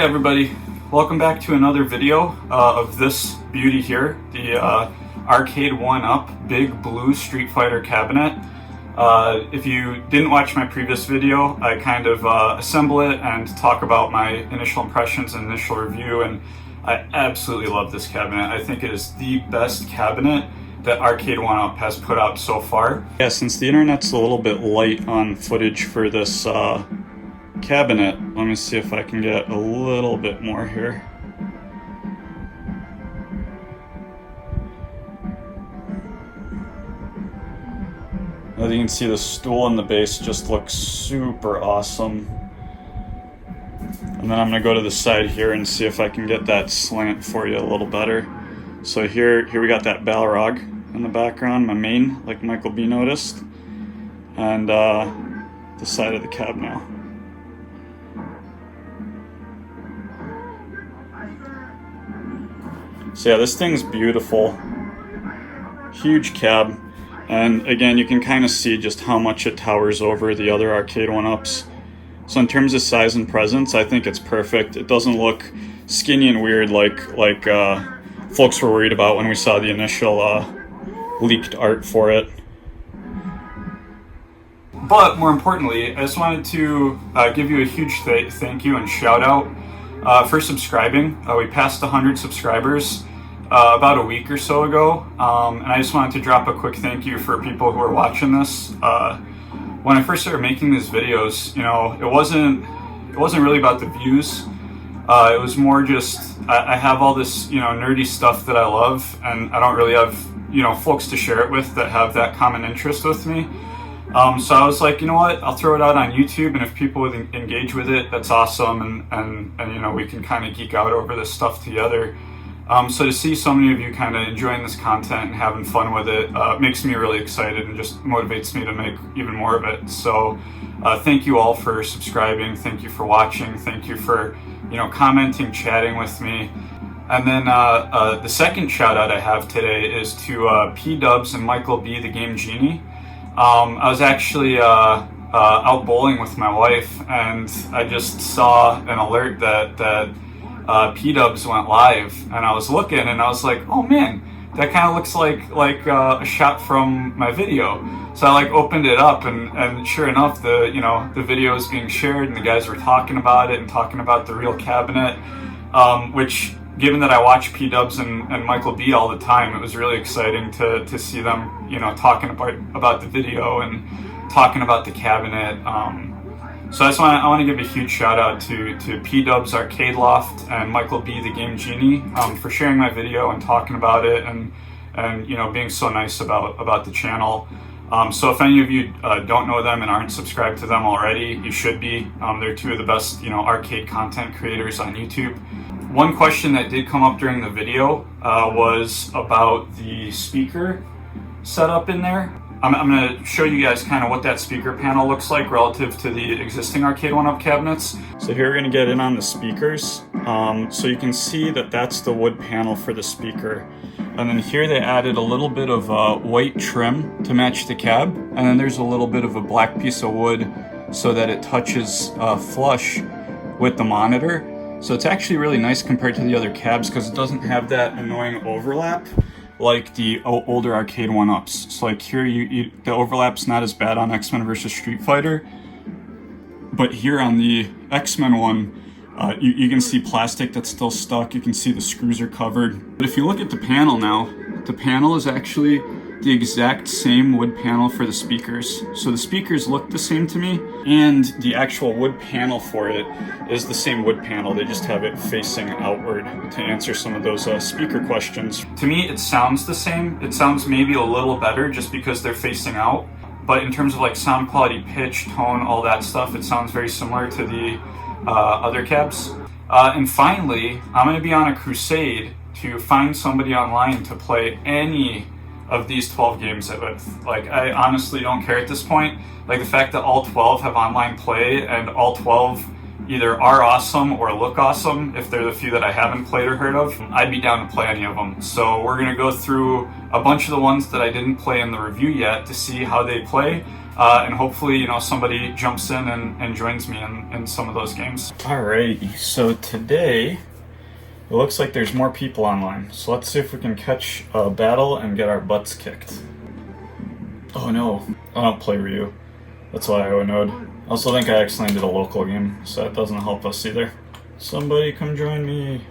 everybody, welcome back to another video of this beauty here, the Arcade1Up Big Blue Street Fighter cabinet. If you didn't watch my previous video, I kind of assemble it and talk about my initial impressions and initial review, and I absolutely love this cabinet. I think it is the best cabinet that Arcade1Up has put out so far. Yeah, since the internet's a little bit light on footage for this cabinet, let me see if I can get a little bit more here. As you can see, the stool and the base just looks super awesome. And then I'm gonna go to the side here and see if I can get that slant for you a little better. So here we got that Balrog in the background, my main, like Michael B noticed, and the side of the cab now. So yeah, this thing's beautiful. Huge cab. And again, you can kind of see just how much it towers over the other Arcade1Ups. So in terms of size and presence, I think it's perfect. It doesn't look skinny and weird like folks were worried about when we saw the initial leaked art for it. But more importantly, I just wanted to give you a huge thank you and shout out for subscribing. We passed 100 subscribers about a week or so ago, and I just wanted to drop a quick thank you for people who are watching this. When I first started making these videos, you know, it wasn't really about the views. It was more just I have all this, you know, nerdy stuff that I love, and I don't really have, you know, folks to share it with that have that common interest with me. So I was like, you know what, I'll throw it out on YouTube, and if people would engage with it, that's awesome, and you know, we can kind of geek out over this stuff together. So to see so many of you kind of enjoying this content and having fun with it makes me really excited and just motivates me to make even more of it. So thank you all for subscribing, thank you for watching, thank you for, you know, commenting, chatting with me. And then the second shout out I have today is to P-Dubs and Michael B, the Game Genie. I was actually out bowling with my wife, and I just saw an alert that P-Dubs went live, and I was looking and I was like, oh man, that kind of looks like a shot from my video. So I opened it up, and sure enough, the video is being shared, and the guys were talking about it and talking about the real cabinet, which, given that I watch P-Dubs and Michael B all the time, it was really exciting to see them, you know, talking about the video and talking about the cabinet. So I want to give a huge shout out to P-Dubs Arcade Loft and Michael B, the Game Genie, for sharing my video and talking about it, and you know, being so nice about the channel. So if any of you don't know them and aren't subscribed to them already, you should be. They're two of the best, you know, arcade content creators on YouTube. One question that did come up during the video was about the speaker setup in there. I'm going to show you guys kind of what that speaker panel looks like relative to the existing Arcade1Up cabinets. So here we're going to get in on the speakers. So you can see that that's the wood panel for the speaker. And then here they added a little bit of white trim to match the cab. And then there's a little bit of a black piece of wood so that it touches flush with the monitor. So it's actually really nice compared to the other cabs because it doesn't have that annoying overlap like the older Arcade1Ups. So like here, the overlap's not as bad on X-Men vs. Street Fighter, but here on the X-Men one, you can see plastic that's still stuck. You can see the screws are covered. But if you look at the panel now, the panel is actually the exact same wood panel for the speakers. So the speakers look the same to me, and the actual wood panel for it is the same wood panel. They just have it facing outward to answer some of those speaker questions. To me, it sounds the same. It sounds maybe a little better just because they're facing out. But in terms of like sound quality, pitch, tone, all that stuff, it sounds very similar to the other cabs. And finally, I'm gonna be on a crusade to find somebody online to play any of these 12 games with. Like, I honestly don't care at this point. Like, the fact that all 12 have online play and all 12 either are awesome or look awesome, if they're the few that I haven't played or heard of, I'd be down to play any of them. So we're gonna go through a bunch of the ones that I didn't play in the review yet to see how they play, and hopefully, you know, somebody jumps in and joins me in some of those games. Alrighty, so today it looks like there's more people online. So let's see if we can catch a battle and get our butts kicked. Oh no, I don't play Ryu. That's why I would. I also think I accidentally did a local game, so that doesn't help us either. Somebody come join me.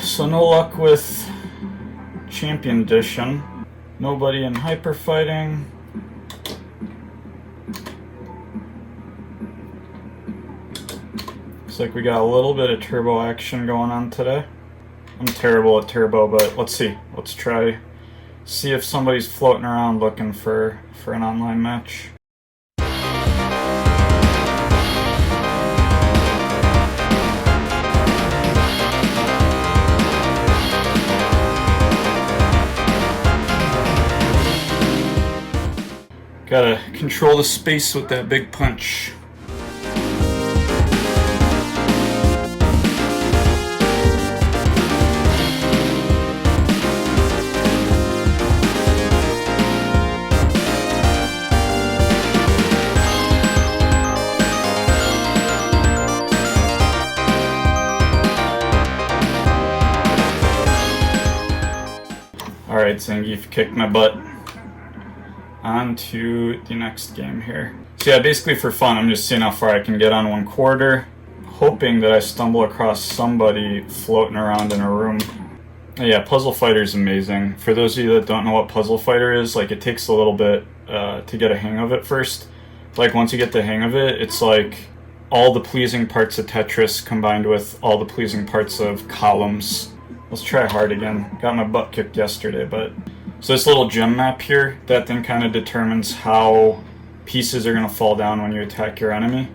So no luck with Champion Edition. Nobody in Hyper Fighting. Looks like we got a little bit of turbo action going on today. I'm terrible at turbo, but let's see. Let's try. See if somebody's floating around looking for an online match. Gotta control the space with that big punch. Alright, Zangief kicked my butt. On to the next game here. So yeah, basically for fun, I'm just seeing how far I can get on 1/4, hoping that I stumble across somebody floating around in a room. Yeah, Puzzle Fighter is amazing. For those of you that don't know what Puzzle Fighter is, like, it takes a little bit to get a hang of it first. Like, once you get the hang of it, it's like all the pleasing parts of Tetris combined with all the pleasing parts of Columns. Let's try hard again. Got my butt kicked yesterday, but... So this little gem map here, that thing kind of determines how pieces are going to fall down when you attack your enemy.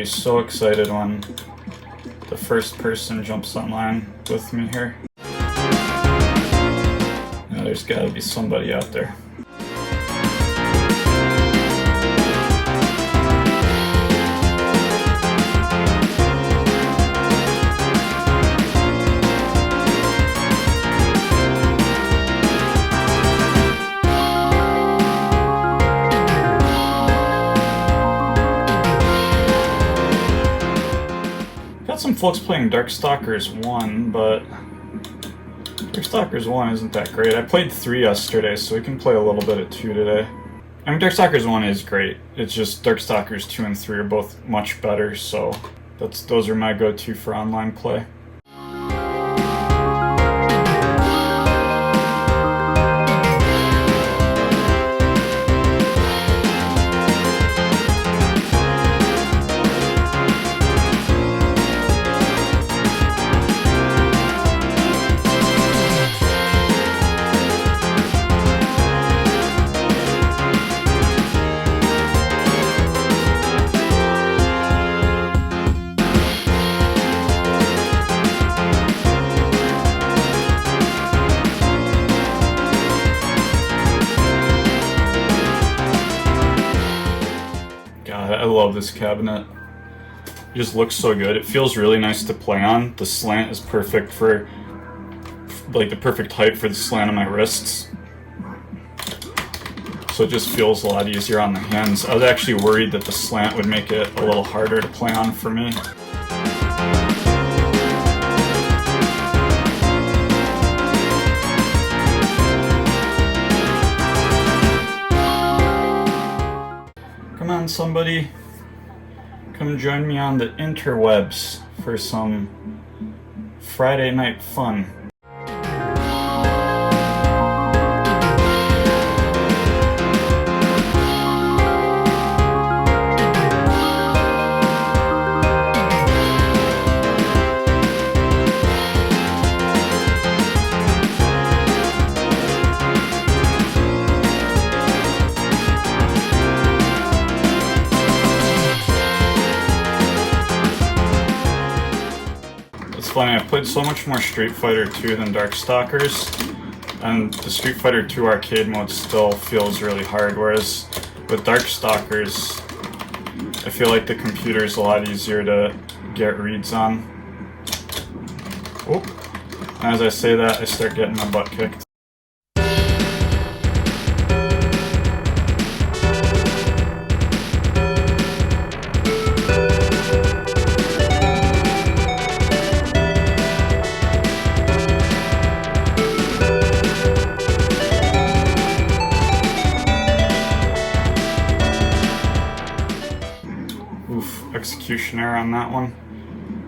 be so excited when the first person jumps online with me here. Now, there's got to be somebody out there. Got some folks playing Darkstalkers 1, but Darkstalkers 1 isn't that great. I played 3 yesterday, so we can play a little bit of 2 today. I mean, Darkstalkers 1 is great. It's just Darkstalkers 2 and 3 are both much better, so those are my go-to for online play. I love this cabinet. It just looks so good. It feels really nice to play on. The slant is perfect for, like, the perfect height for the slant on my wrists. So it just feels a lot easier on the hands. I was actually worried that the slant would make it a little harder to play on for me. Come on, somebody. Come join me on the interwebs for some Friday night fun. It's funny, I played so much more Street Fighter 2 than Darkstalkers, and the Street Fighter 2 arcade mode still feels really hard, whereas with Darkstalkers, I feel like the computer is a lot easier to get reads on. Oh, and as I say that, I start getting my butt kicked. Executioner on that one.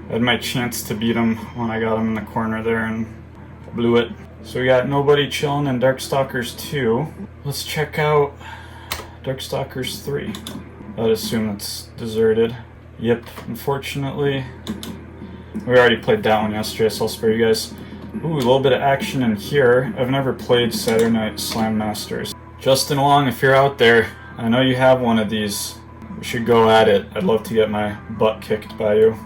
I had my chance to beat him when I got him in the corner there and blew it. So we got nobody chilling in Darkstalkers 2. Let's check out Darkstalkers 3. I'd assume it's deserted. Yep, unfortunately. We already played that one yesterday, so I'll spare you guys. Ooh, a little bit of action in here. I've never played Saturday Night Slam Masters. Justin Wong, if you're out there, I know you have one of these. We should go at it. I'd love to get my butt kicked by you.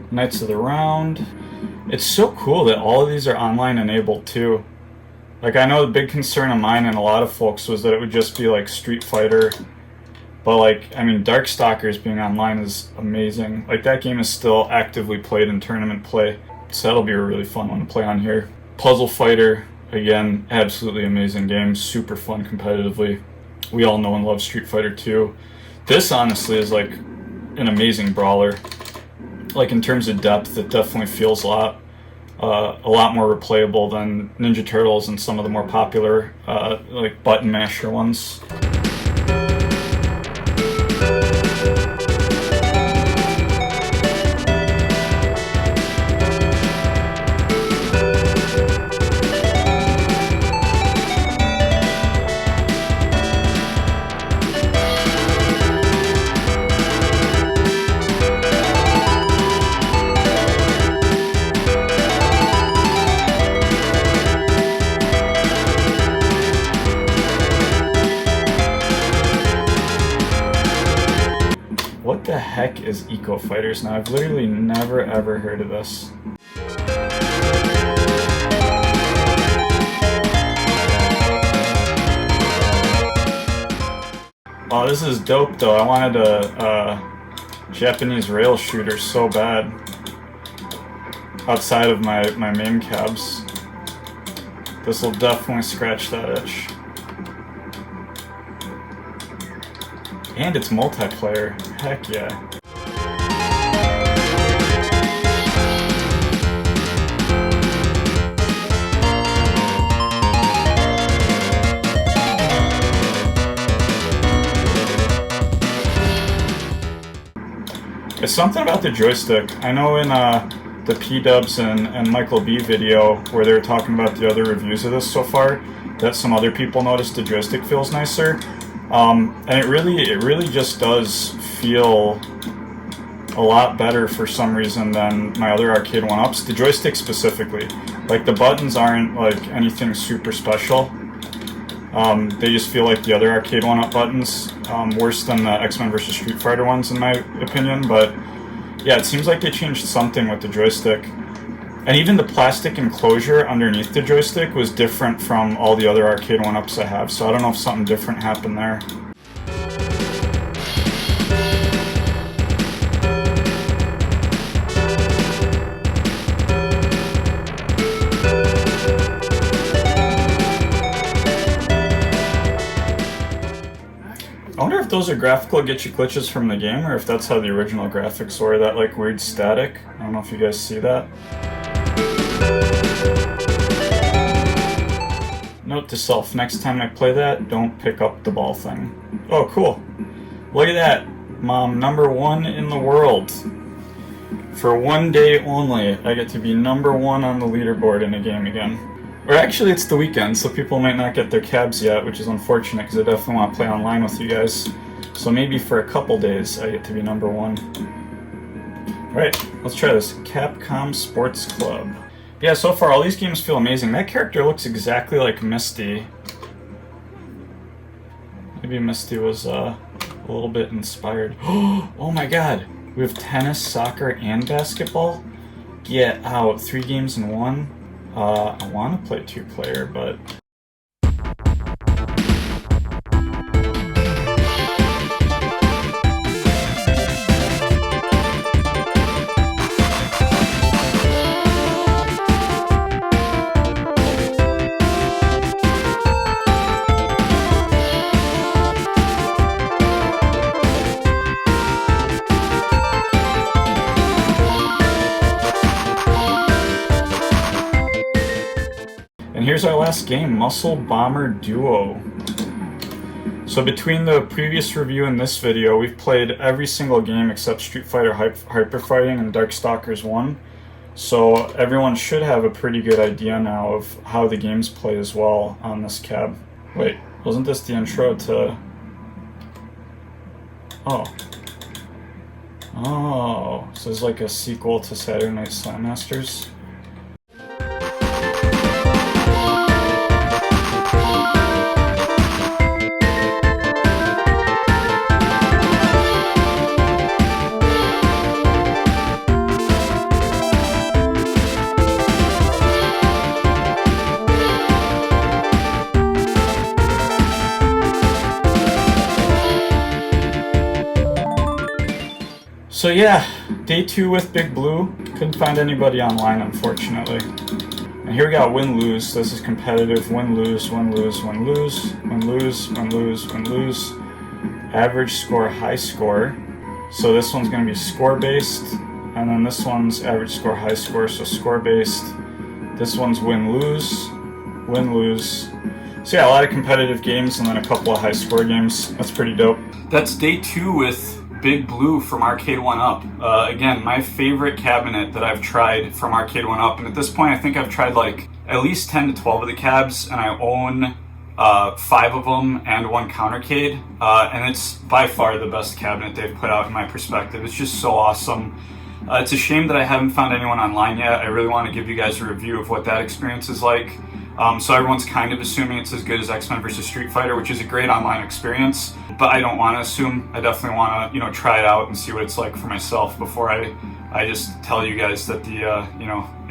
Knights of the Round. It's so cool that all of these are online enabled too. Like, I know the big concern of mine and a lot of folks was that it would just be like Street Fighter, but like, I mean, Darkstalkers being online is amazing. Like, that game is still actively played in tournament play, so that'll be a really fun one to play on here. Puzzle Fighter, again, absolutely amazing game, super fun competitively. We all know and love Street Fighter 2. This honestly is like an amazing brawler. Like in terms of depth, it definitely feels a lot more replayable than Ninja Turtles and some of the more popular like button masher ones. What the heck is Eco Fighters now? I've literally never ever heard of this. Oh, this is dope though. I wanted a Japanese rail shooter so bad. Outside of my main cabs. This will definitely scratch that itch. And it's multiplayer. Heck yeah. It's something about the joystick. I know in the P-Dubs and Michael B video where they were talking about the other reviews of this so far, that some other people noticed the joystick feels nicer. And it really just does feel a lot better for some reason than my other Arcade1Ups. The joystick specifically. Like the buttons aren't like anything super special. They just feel like the other Arcade1Up buttons. Worse than the X-Men vs. Street Fighter ones in my opinion, but yeah, it seems like they changed something with the joystick. And even the plastic enclosure underneath the joystick was different from all the other Arcade1Ups I have, so I don't know if something different happened there. I wonder if those are graphical glitchy glitches from the game, or if that's how the original graphics were, that like weird static. I don't know if you guys see that. Note to self, next time I play that, don't pick up the ball thing. Oh, cool. Look at that. Mom, #1 in the world. For one day only, I get to be #1 on the leaderboard in a game again. Or actually, it's the weekend, so people might not get their cabs yet, which is unfortunate, because I definitely want to play online with you guys. So maybe for a couple days, I get to be #1. Alright, let's try this. Capcom Sports Club. Yeah, so far all these games feel amazing. That character looks exactly like Misty. Maybe Misty was a little bit inspired. Oh my god! We have tennis, soccer, and basketball? Get out. 3 games in 1? I want to play 2-player, but... And here's our last game, Muscle Bomber Duo. So between the previous review and this video, we've played every single game except Street Fighter Hyper Fighting and Darkstalkers 1. So everyone should have a pretty good idea now of how the games play as well on this cab. Wait, wasn't this the intro to... Oh, so it's like a sequel to Saturday Night Slam Masters? So yeah, day 2 with Big Blue. Couldn't find anybody online, unfortunately. And here we got win-lose. This is competitive. Win-lose, win-lose, win-lose, win-lose, win-lose, win-lose. Average score, high score. So this one's going to be score based, and then this one's average score, high score, so score based. This one's win-lose, win-lose. So yeah, a lot of competitive games and then a couple of high score games. That's pretty dope. That's day 2 with Big Blue from Arcade1Up. Again, my favorite cabinet that I've tried from Arcade1Up, and at this point I think I've tried like at least 10 to 12 of the cabs, and I own 5 of them and 1 countercade, and it's by far the best cabinet they've put out in my perspective. It's just so awesome. It's a shame that I haven't found anyone online yet. I really want to give you guys a review of what that experience is like. So everyone's kind of assuming it's as good as X-Men vs. Street Fighter, which is a great online experience, but I don't want to assume. I definitely want to, try it out and see what it's like for myself before I just tell you guys that the,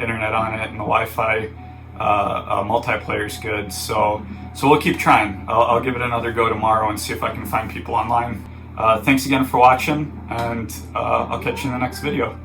internet on it and the Wi-Fi multiplayer is good. So we'll keep trying. I'll give it another go tomorrow and see if I can find people online. Thanks again for watching, and I'll catch you in the next video.